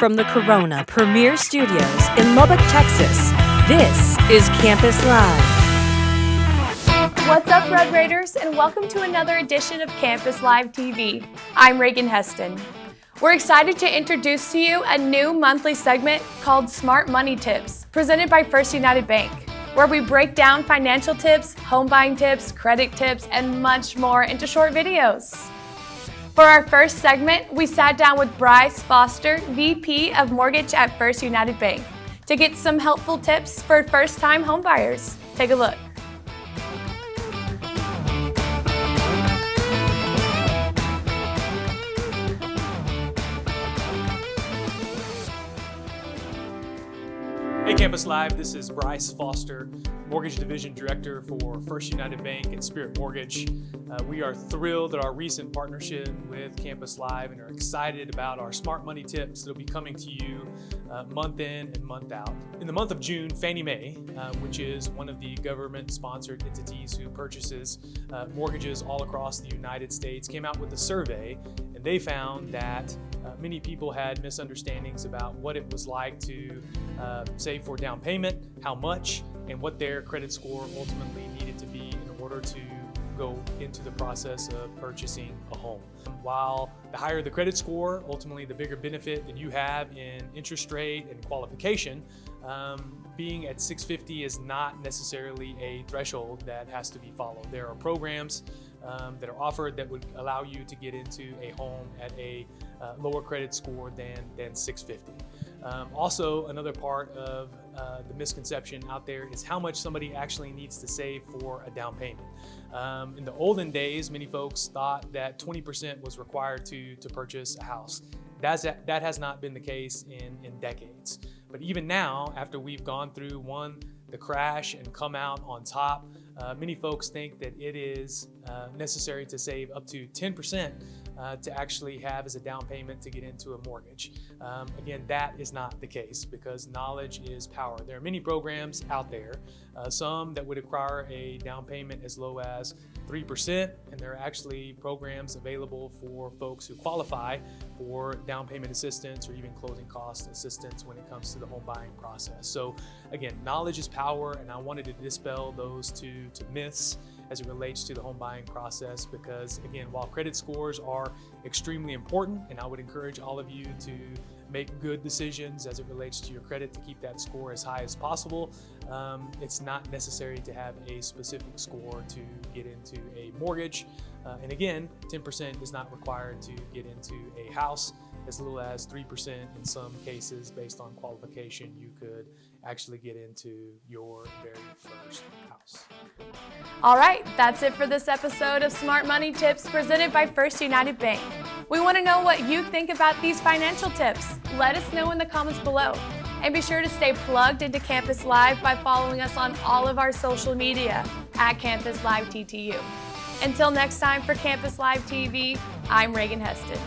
from the Corona Premier Studios in Lubbock, Texas, this is Campus Live. What's up, Red Raiders, and welcome to another edition of Campus Live TV. I'm Reagan Heston. We're excited to introduce to you a new monthly segment called Smart Money Tips, presented by First United Bank, where we break down financial tips, home buying tips, credit tips, and much more into short videos. For our first segment, we sat down with Bryce Foster, VP of Mortgage at First United Bank, to get some helpful tips for first-time homebuyers. Take a look. Hey Campus Live, this is Bryce Foster, Mortgage Division Director for First United Bank and Spirit Mortgage. We are thrilled at our recent partnership with Campus Live and are excited about our smart money tips that will be coming to you month in and month out. In the month of June, Fannie Mae, which is one of the government-sponsored entities who purchases mortgages all across the United States, came out with a survey, and they found that many people had misunderstandings about what it was like to save for down payment, how much, and what their credit score ultimately needed to be in order to go into the process of purchasing a home. While the higher the credit score, ultimately the bigger benefit that you have in interest rate and qualification, being at 650 is not necessarily a threshold that has to be followed. There are programs that are offered that would allow you to get into a home at a lower credit score than 650. Also, another part of the misconception out there is how much somebody actually needs to save for a down payment. In the olden days, many folks thought that 20% was required to purchase a house. That has not been the case in decades. But even now, after we've gone through the crash and come out on top, many folks think that it is necessary to save up to 10% to actually have as a down payment to get into a mortgage. Again, that is not the case because knowledge is power. There are many programs out there, some that would require a down payment as low as 3%, and there are actually programs available for folks who qualify for down payment assistance or even closing cost assistance when it comes to the home buying process. So again, knowledge is power, and I wanted to dispel those two myths as it relates to the home buying process because again, while credit scores are extremely important, and I would encourage all of you to make good decisions as it relates to your credit to keep that score as high as possible, it's not necessary to have a specific score to get into a mortgage. And again, 10% is not required to get into a house. As little as 3% in some cases, based on qualification, you could actually get into your very first house. All right, that's it for this episode of Smart Money Tips presented by First United Bank. We want to know what you think about these financial tips. Let us know in the comments below. And be sure to stay plugged into Campus Live by following us on all of our social media at Campus Live TTU. Until next time for Campus Live TV, I'm Reagan Heston.